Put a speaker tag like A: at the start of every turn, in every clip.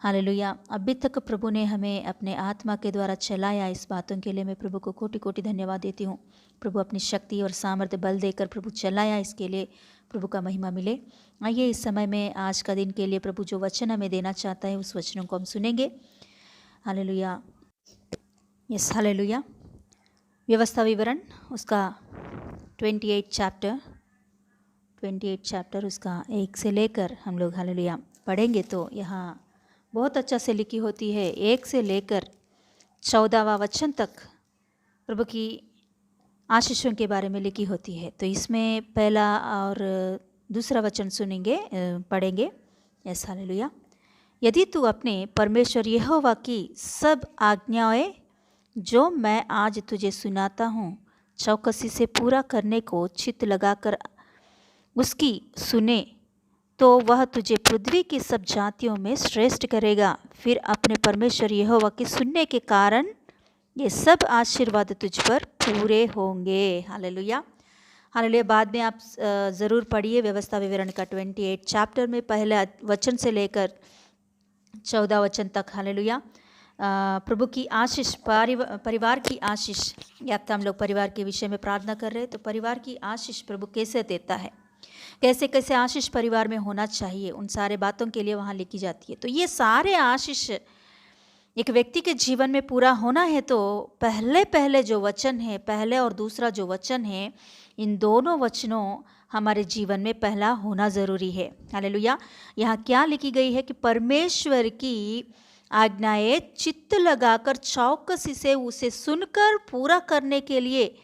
A: Hallelujah. अभी तक प्रभु ने हमें अपने आत्मा के द्वारा चलाया, इस बातों के लिए मैं प्रभु को कोटि कोटि धन्यवाद देती हूँ। प्रभु अपनी शक्ति और सामर्थ्य बल देकर प्रभु चलाया, इसके लिए प्रभु का महिमा मिले। आइए इस समय में आज का दिन के लिए प्रभु जो वचन हमें देना चाहता है उस वचनों को हम सुनेंगे। हालेलुया। Yes, hallelujah. व्यवस्था विवरण उसका 28 चैप्टर उसका 1 से लेकर हम लोग हालेलुया पढ़ेंगे तो यहाँ बहुत अच्छा से लिखी होती है। 1 से लेकर 14वां वचन तक प्रभु की आशीषों के बारे में लिखी होती है। तो इसमें पहला और दूसरा वचन सुनेंगे, पढ़ेंगे। Yes, hallelujah. यदि तू अपने परमेश्वर यहोवा की सब आज्ञाएं जो मैं आज तुझे सुनाता हूँ चौकसी से पूरा करने को चित्त लगाकर उसकी सुने तो वह तुझे पृथ्वी की सब जातियों में श्रेष्ठ करेगा। फिर अपने परमेश्वर यहोवा के सुनने के कारण ये सब आशीर्वाद तुझ पर पूरे होंगे। Hallelujah, hallelujah. बाद में आप ज़रूर पढ़िए व्यवस्था विवरण का 28 चैप्टर में पहले वचन से लेकर 14 वचन तक। हालेलुया। प्रभु की आशीष, परिवार की आशीष, या तो हम लोग परिवार के विषय में प्रार्थना कर रहे हैं तो परिवार की आशीष प्रभु कैसे देता है, कैसे कैसे आशीष परिवार में होना चाहिए, उन सारे बातों के लिए वहाँ लिखी जाती है। तो ये सारे आशीष एक व्यक्ति के जीवन में पूरा होना है तो पहले जो वचन है, पहले और दूसरा जो वचन है, इन दोनों वचनों हमारे जीवन में पहला होना ज़रूरी है। हालेलुया। यहाँ क्या लिखी गई है कि परमेश्वर की आज्ञाएं चित्त लगाकर चौकसी से उसे सुनकर पूरा करने के लिए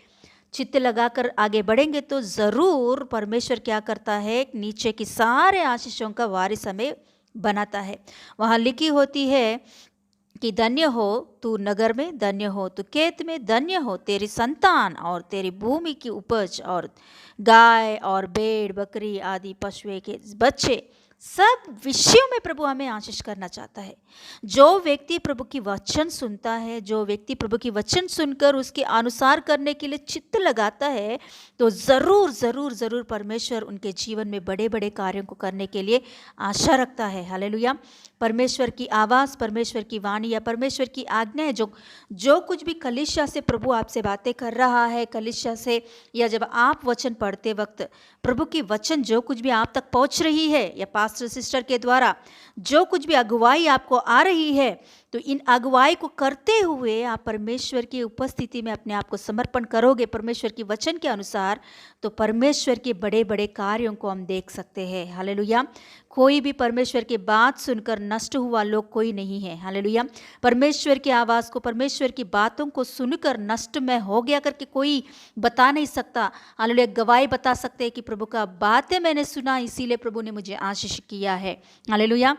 A: चित्त लगाकर आगे बढ़ेंगे तो ज़रूर परमेश्वर क्या करता है, नीचे की सारे आशीषों का वारिस हमें बनाता है। वहाँ लिखी होती है कि धन्य हो तू नगर में, धन्य हो तू खेत में, धन्य हो तेरी संतान और तेरी भूमि की उपज और गाय और भेड़ बकरी आदि पशुओं के बच्चे। सब विषयों में प्रभु हमें आशीष करना चाहता है। जो व्यक्ति प्रभु की वचन सुनता है, जो व्यक्ति प्रभु की वचन सुनकर उसके अनुसार करने के लिए चित्त लगाता है तो ज़रूर ज़रूर ज़रूर परमेश्वर उनके जीवन में बड़े बड़े कार्यों को करने के लिए आशा रखता है। हालेलुया। परमेश्वर की आवाज़, परमेश्वर की वाणी या परमेश्वर की आज्ञाएं, जो कुछ भी कलीसिया से प्रभु आपसे बातें कर रहा है, कलीसिया से या जब आप वचन पढ़ते वक्त प्रभु की वचन जो कुछ भी आप तक पहुंच रही है या पास्टर सिस्टर के द्वारा जो कुछ भी अगुवाई आपको आ रही है, तो इन अगुवाई को करते हुए आप परमेश्वर की उपस्थिति में अपने आप को समर्पण करोगे परमेश्वर की वचन के अनुसार, तो परमेश्वर के बड़े बड़े कार्यों को हम देख सकते हैं। हालेलुया। कोई भी परमेश्वर की बात सुनकर नष्ट हुआ लोग कोई नहीं है। हालेलुया। परमेश्वर की आवाज़ को, परमेश्वर की बातों को सुनकर नष्ट में हो गया करके कोई बता नहीं सकता। हालेलुया। गवाही बता सकते हैं कि प्रभु का बातें मैंने सुना, इसीलिए प्रभु ने मुझे आशीष किया है। हालेलुया।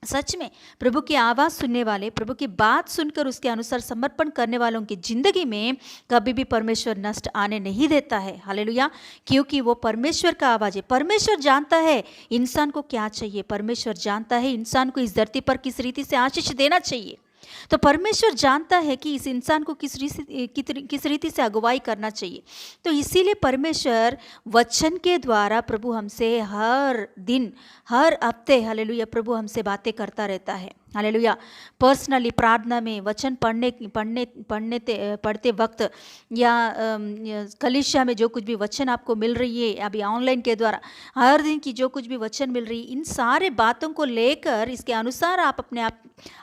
A: सच में प्रभु की आवाज़ सुनने वाले, प्रभु की बात सुनकर उसके अनुसार समर्पण करने वालों की ज़िंदगी में कभी भी परमेश्वर नष्ट आने नहीं देता है। हालेलुया। क्योंकि वो परमेश्वर का आवाज़ है। परमेश्वर जानता है इंसान को क्या चाहिए, परमेश्वर जानता है इंसान को इस धरती पर किस रीति से आशीष देना चाहिए। तो परमेश्वर जानता है कि इस इंसान को किस रीति से अगुवाई करना चाहिए। तो इसीलिए परमेश्वर वचन के द्वारा प्रभु हमसे हर दिन, हर हफ्ते हालेलुया प्रभु हमसे बातें करता रहता है। हालेलुया। पर्सनली प्रार्थना में वचन पढ़ते वक्त या कलीसिया में जो कुछ भी वचन आपको मिल रही है, अभी ऑनलाइन के द्वारा हर दिन की जो कुछ भी वचन मिल रही है, इन सारे बातों को लेकर इसके अनुसार आप अपने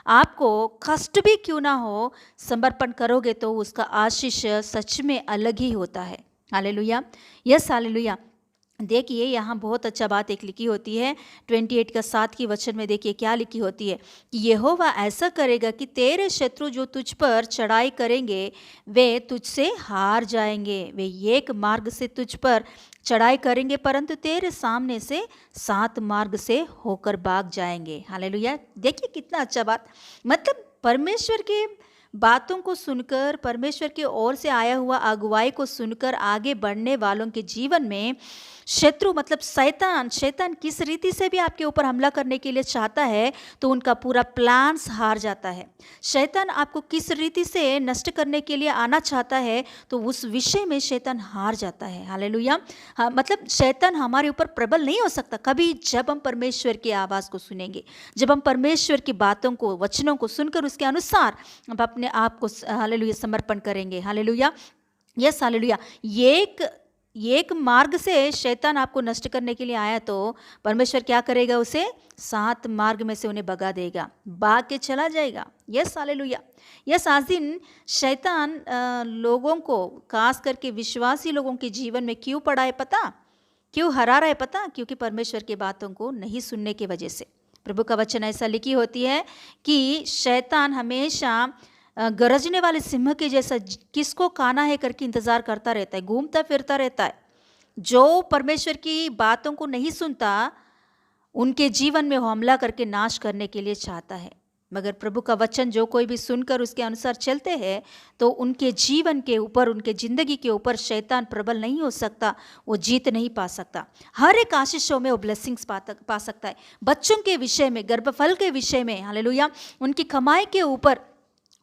A: आपको कष्ट भी क्यों ना हो समर्पण करोगे तो उसका आशीष सच में अलग ही होता है। हालेलुया। Yes, hallelujah. देखिए यहाँ बहुत अच्छा बात एक लिखी होती है 28 का 7 की वचन में। देखिए क्या लिखी होती है कि यहोवा ऐसा करेगा कि तेरे शत्रु जो तुझ पर चढ़ाई करेंगे वे तुझसे हार जाएंगे। वे एक मार्ग से तुझ पर चढ़ाई करेंगे परंतु तेरे सामने से 7 मार्ग से होकर भाग जाएंगे। हालेलुया। देखिए कितना अच्छा बात, मतलब परमेश्वर के बातों को सुनकर, परमेश्वर की ओर से आया हुआ अगुवाई को सुनकर आगे बढ़ने वालों के जीवन में शत्रु मतलब शैतान किस रीति से भी आपके ऊपर हमला करने के लिए चाहता है तो उनका पूरा प्लान्स हार जाता है। शैतान आपको किस रीति से नष्ट करने के लिए आना चाहता है तो उस विषय में शैतान हार जाता है। हालेलुया। हाँ, मतलब शैतान हमारे ऊपर प्रबल नहीं हो सकता कभी, जब हम परमेश्वर की आवाज़ को सुनेंगे, जब हम परमेश्वर की बातों को, वचनों को सुनकर उसके अनुसार अब अपने आप को हालेलुया समर्पण करेंगे। हालेलुया। Yes hallelujah. एक मार्ग से शैतान आपको नष्ट करने के लिए आया तो परमेश्वर क्या करेगा, उसे 7 मार्ग में से उन्हें भगा देगा, भाग के चला जाएगा। Yes hallelujah. यस आज दिन शैतान लोगों को, खास करके विश्वासी लोगों के जीवन में क्यों पड़ा है पता, क्यों हरा रहा है पता, क्योंकि परमेश्वर की बातों को नहीं सुनने की वजह से। प्रभु का वचन ऐसा लिखी होती है कि शैतान हमेशा गरजने वाले सिंह के जैसा किसको खाना है करके इंतजार करता रहता है, घूमता फिरता रहता है। जो परमेश्वर की बातों को नहीं सुनता उनके जीवन में हमला करके नाश करने के लिए चाहता है। मगर प्रभु का वचन जो कोई भी सुनकर उसके अनुसार चलते हैं तो उनके जीवन के ऊपर, उनके जिंदगी के ऊपर शैतान प्रबल नहीं हो सकता, वो जीत नहीं पा सकता। हर एक आशीषों में वो ब्लेसिंग्स पा सकता है। बच्चों के विषय में, गर्भफल के विषय में, हालेलुया, उनकी कमाई के ऊपर,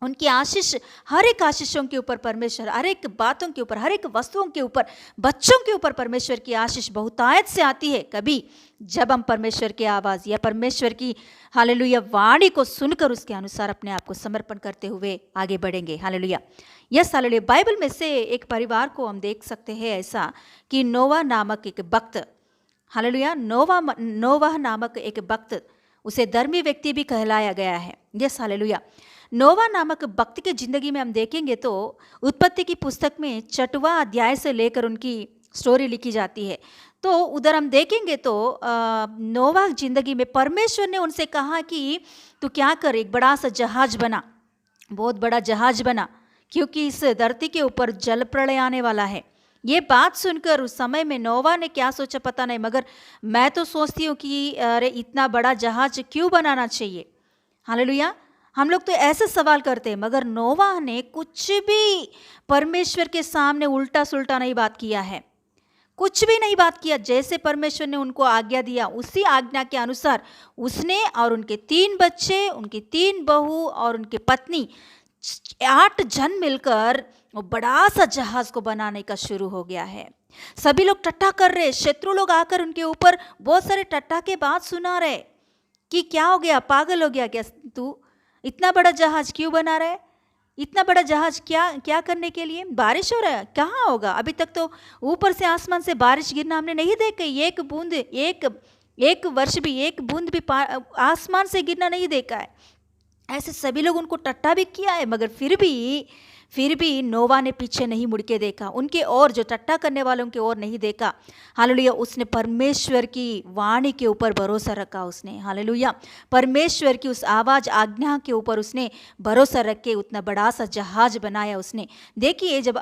A: उनकी आशीष, हर एक आशीषों के ऊपर परमेश्वर, हर एक बातों के ऊपर, हर एक वस्तुओं के ऊपर, बच्चों के ऊपर परमेश्वर की आशीष बहुतायत से आती है कभी जब हम परमेश्वर की आवाज़ या परमेश्वर की हालेलुया वाणी को सुनकर उसके अनुसार अपने आप को समर्पण करते हुए आगे बढ़ेंगे। हालेलुया। Yes hallelujah. बाइबल में से एक परिवार को हम देख सकते हैं ऐसा कि नोवा नामक एक भक्त, हालेलुया, नोवाह नामक एक भक्त, उसे धर्मी व्यक्ति भी कहलाया गया है। Yes hallelujah. नोवा नामक भक्त की जिंदगी में हम देखेंगे तो उत्पत्ति की पुस्तक में 6वां अध्याय से लेकर उनकी स्टोरी लिखी जाती है। तो उधर हम देखेंगे तो नोवा जिंदगी में परमेश्वर ने उनसे कहा कि तू क्या कर, एक बड़ा सा जहाज बना, बहुत बड़ा जहाज बना, क्योंकि इस धरती के ऊपर जल प्रलय आने वाला है। ये बात सुनकर उस समय में नोवा ने क्या सोचा पता नहीं, मगर मैं तो सोचती हूँ कि अरे इतना बड़ा जहाज क्यों बनाना चाहिए। हालेलुया। हम लोग तो ऐसे सवाल करते हैं, मगर नोवा ने कुछ भी परमेश्वर के सामने उल्टा सुल्टा नहीं बात किया है, कुछ भी नहीं बात किया। जैसे परमेश्वर ने उनको आज्ञा दिया उसी आज्ञा के अनुसार उसने और उनके 3 बच्चे, उनकी 3 बहू और उनकी पत्नी 8 जन मिलकर वो बड़ा सा जहाज को बनाने का शुरू हो गया है। सभी लोग टट्टा कर रहे, शत्रु लोग आकर उनके ऊपर बहुत सारे टट्टा के बात सुना रहे कि क्या हो गया, पागल हो गया क्या तू, इतना बड़ा जहाज क्यों बना रहा है, इतना बड़ा जहाज क्या करने के लिए, बारिश हो रहा है, कहाँ होगा, अभी तक तो ऊपर से आसमान से बारिश गिरना हमने नहीं देखी, एक बूंद, एक वर्ष भी एक बूंद भी आसमान से गिरना नहीं देखा है। ऐसे सभी लोग उनको टट्टा भी किया है, मगर फिर भी नोवा ने पीछे नहीं मुड़ के देखा, उनके और जो टट्टा करने वालों के और नहीं देखा। हालेलुया। उसने परमेश्वर की वाणी के ऊपर भरोसा रखा, उसने हालेलुया परमेश्वर की उस आवाज़ आज्ञा के ऊपर उसने भरोसा रख के उतना बड़ा सा जहाज बनाया उसने। देखिए जब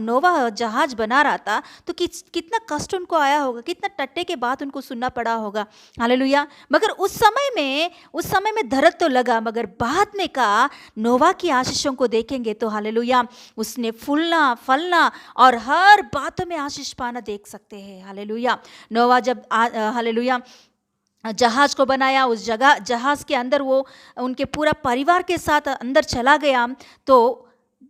A: नोवा जहाज बना रहा था तो कितना कष्ट उनको आया होगा, कितना टट्टे के बाद उनको सुनना पड़ा होगा। हालेलुया। मगर उस समय में दर्द तो लगा, मगर बाद में का नोवा की आशीषों को देखेंगे तो हालेलुया उसने फलना और हर बात में आशीष पाना देख सकते हैं। हालेलुया। नोवा जब हालेलुया जहाज को बनाया, उस जहाज के अंदर वो उनके पूरा परिवार के साथ अंदर चला गया तो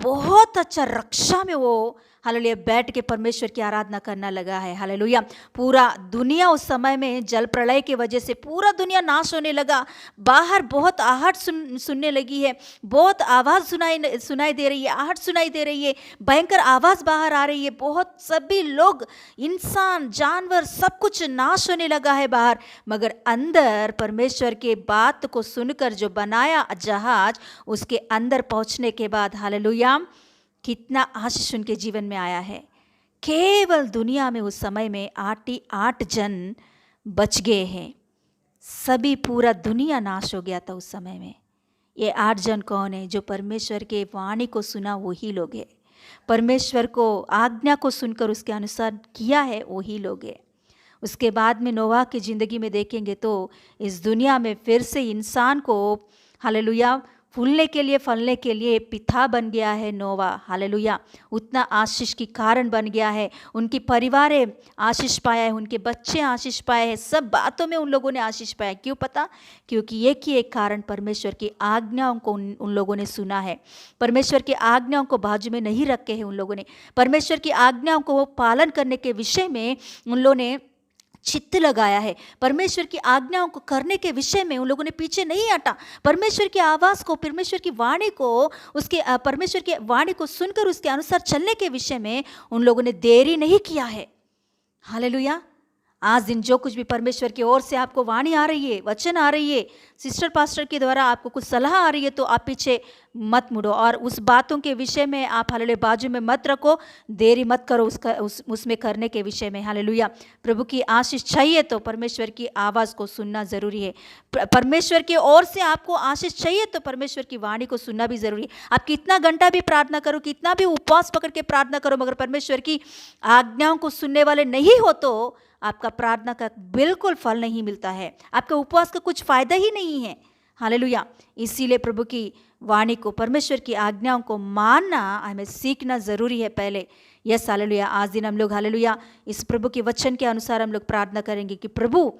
A: बहुत अच्छा रक्षा में वो हालेलुया बैठ के परमेश्वर की आराधना करना लगा है। हालेलुया। पूरा दुनिया उस समय में जल प्रलय की वजह से पूरा दुनिया नाश होने लगा, बाहर बहुत आहट सुनने लगी है, बहुत आवाज़ सुनाई दे रही है, आहट सुनाई दे रही है, भयंकर आवाज़ बाहर आ रही है, बहुत सभी लोग, इंसान, जानवर, सब कुछ नाश होने लगा है बाहर। मगर अंदर परमेश्वर के बात को सुनकर जो बनाया जहाज, उसके अंदर पहुंचने के बाद हालेलुया कितना आशीष उनके जीवन में आया है। केवल दुनिया में उस समय में 8 जन बच गए हैं, सभी पूरा दुनिया नाश हो गया था उस समय में। ये 8 जन कौन है? जो परमेश्वर के वाणी को सुना वही लोग हैं, परमेश्वर को आज्ञा को सुनकर उसके अनुसार किया है वही लोग हैं। उसके बाद में नोवा की ज़िंदगी में देखेंगे तो इस दुनिया में फिर से इंसान को हालेलुया फूलने के लिए, फलने के लिए पिता बन गया है नोवा। हालेलुया। उतना आशीष की कारण बन गया है। उनकी परिवार आशीष पाया है, उनके बच्चे आशीष पाए हैं, सब बातों में उन लोगों ने आशीष पाया। क्यों पता? क्योंकि एक ही एक कारण, परमेश्वर की आज्ञाओं को उन लोगों ने सुना है। परमेश्वर की आज्ञाओं को बाजू में नहीं रखे हैं उन लोगों ने। परमेश्वर की आज्ञाओं को वो पालन करने के विषय में उन लोगों ने चित्त लगाया है। परमेश्वर की आज्ञाओं को करने के विषय में उन लोगों ने पीछे नहीं हटा। परमेश्वर की आवाज़ को, परमेश्वर की वाणी को, उसके परमेश्वर की वाणी को सुनकर उसके अनुसार चलने के विषय में उन लोगों ने देरी नहीं किया है। हालेलुया। आज दिन जो कुछ भी परमेश्वर की ओर से आपको वाणी आ रही है, वचन आ रही है, सिस्टर पास्टर के द्वारा आपको कुछ सलाह आ रही है, तो आप पीछे मत मुड़ो और उस बातों के विषय में आप हालेलुया बाजू में मत रखो, देरी मत करो उसमें करने के विषय में। हालेलुया। प्रभु की आशीष चाहिए तो परमेश्वर की आवाज़ को सुनना ज़रूरी है। परमेश्वर की ओर से आपको आशीष चाहिए तो परमेश्वर की वाणी को सुनना भी ज़रूरी है। आप कितना घंटा भी प्रार्थना करो, कितना भी उपवास पकड़ के प्रार्थना करो, मगर परमेश्वर की आज्ञाओं को सुनने वाले नहीं हो तो आपका प्रार्थना का बिल्कुल फल नहीं मिलता है, आपका उपवास का कुछ फायदा ही नहीं है। हालेलुया। इसीलिए प्रभु की वाणी को, परमेश्वर की आज्ञाओं को मानना हमें सीखना ज़रूरी है पहले। Yes hallelujah. आज दिन हम लोग हालेलुया इस प्रभु के वचन के अनुसार हम लोग प्रार्थना करेंगे कि प्रभु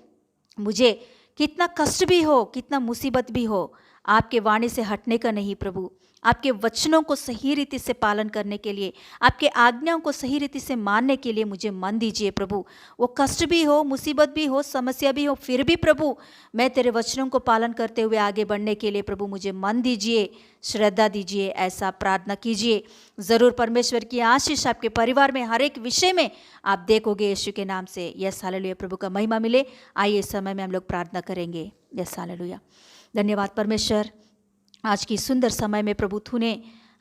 A: मुझे कितना कष्ट भी हो, कितना मुसीबत भी हो, आपके वाणी से हटने का नहीं प्रभु, आपके वचनों को सही रीति से पालन करने के लिए, आपके आज्ञाओं को सही रीति से मानने के लिए मुझे मन दीजिए प्रभु। वो कष्ट भी हो, मुसीबत भी हो, समस्या भी हो, फिर भी प्रभु मैं तेरे वचनों को पालन करते हुए आगे बढ़ने के लिए प्रभु मुझे मन दीजिए, श्रद्धा दीजिए। ऐसा प्रार्थना कीजिए, ज़रूर परमेश्वर की आशीष आपके परिवार में हर एक विषय में आप देखोगे यीशु के नाम से। Yes hallelujah. प्रभु का महिमा मिले। आइए इस समय में हम लोग प्रार्थना करेंगे। Yes hallelujah. धन्यवाद परमेश्वर, आज की सुंदर समय में प्रभु तूने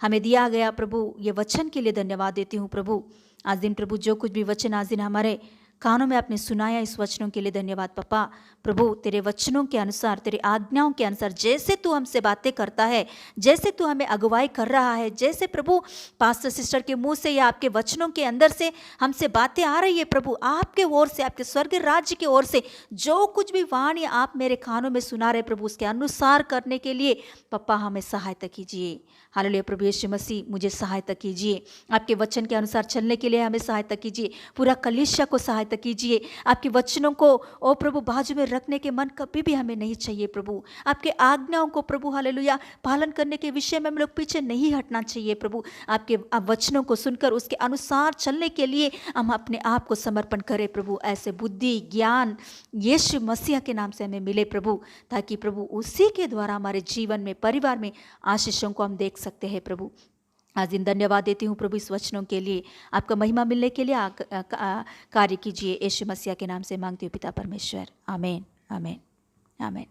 A: हमें दिया गया प्रभु ये वचन के लिए धन्यवाद देती हूँ प्रभु। आज दिन प्रभु जो कुछ भी वचन आज दिन हमारे कानों में आपने सुनाया, इस वचनों के लिए धन्यवाद पापा। प्रभु तेरे वचनों के अनुसार, तेरे आज्ञाओं के अनुसार जैसे तू हमसे बातें करता है, जैसे तू हमें अगुवाई कर रहा है, जैसे प्रभु पास्टर सिस्टर के मुंह से या आपके वचनों के अंदर से हमसे बातें आ रही है प्रभु, आपके ओर से, आपके स्वर्ग राज्य की ओर से जो कुछ भी वाणी आप मेरे कानों में सुना रहे प्रभु, उसके अनुसार करने के लिए पप्पा हमें सहायता कीजिए। हालेलुया। प्रभु यीशु मसीह मुझे सहायता कीजिए, आपके वचन के अनुसार चलने के लिए हमें सहायता कीजिए, पूरा कलीसिया को सहायता कीजिए। आपके वचनों को ओ प्रभु बाजू में रखने के मन कभी भी हमें नहीं चाहिए प्रभु। आपके आज्ञाओं को प्रभु हालेलुया पालन करने के विषय में हम लोग पीछे नहीं हटना चाहिए प्रभु। आपके वचनों को सुनकर उसके अनुसार चलने के लिए हम अपने आप को समर्पण करें प्रभु। ऐसे बुद्धि ज्ञान यीशु मसीह के नाम से हमें मिले प्रभु, ताकि प्रभु उसी के द्वारा हमारे जीवन में, परिवार में आशीषों को हम देख सकते हैं प्रभु। आज दिन धन्यवाद देती हूँ प्रभु इस वचनों के लिए, आपका महिमा मिलने के लिए कार्य कीजिए। यीशु मसीह के नाम से मांगती हूँ पिता परमेश्वर, आमीन आमीन आमीन।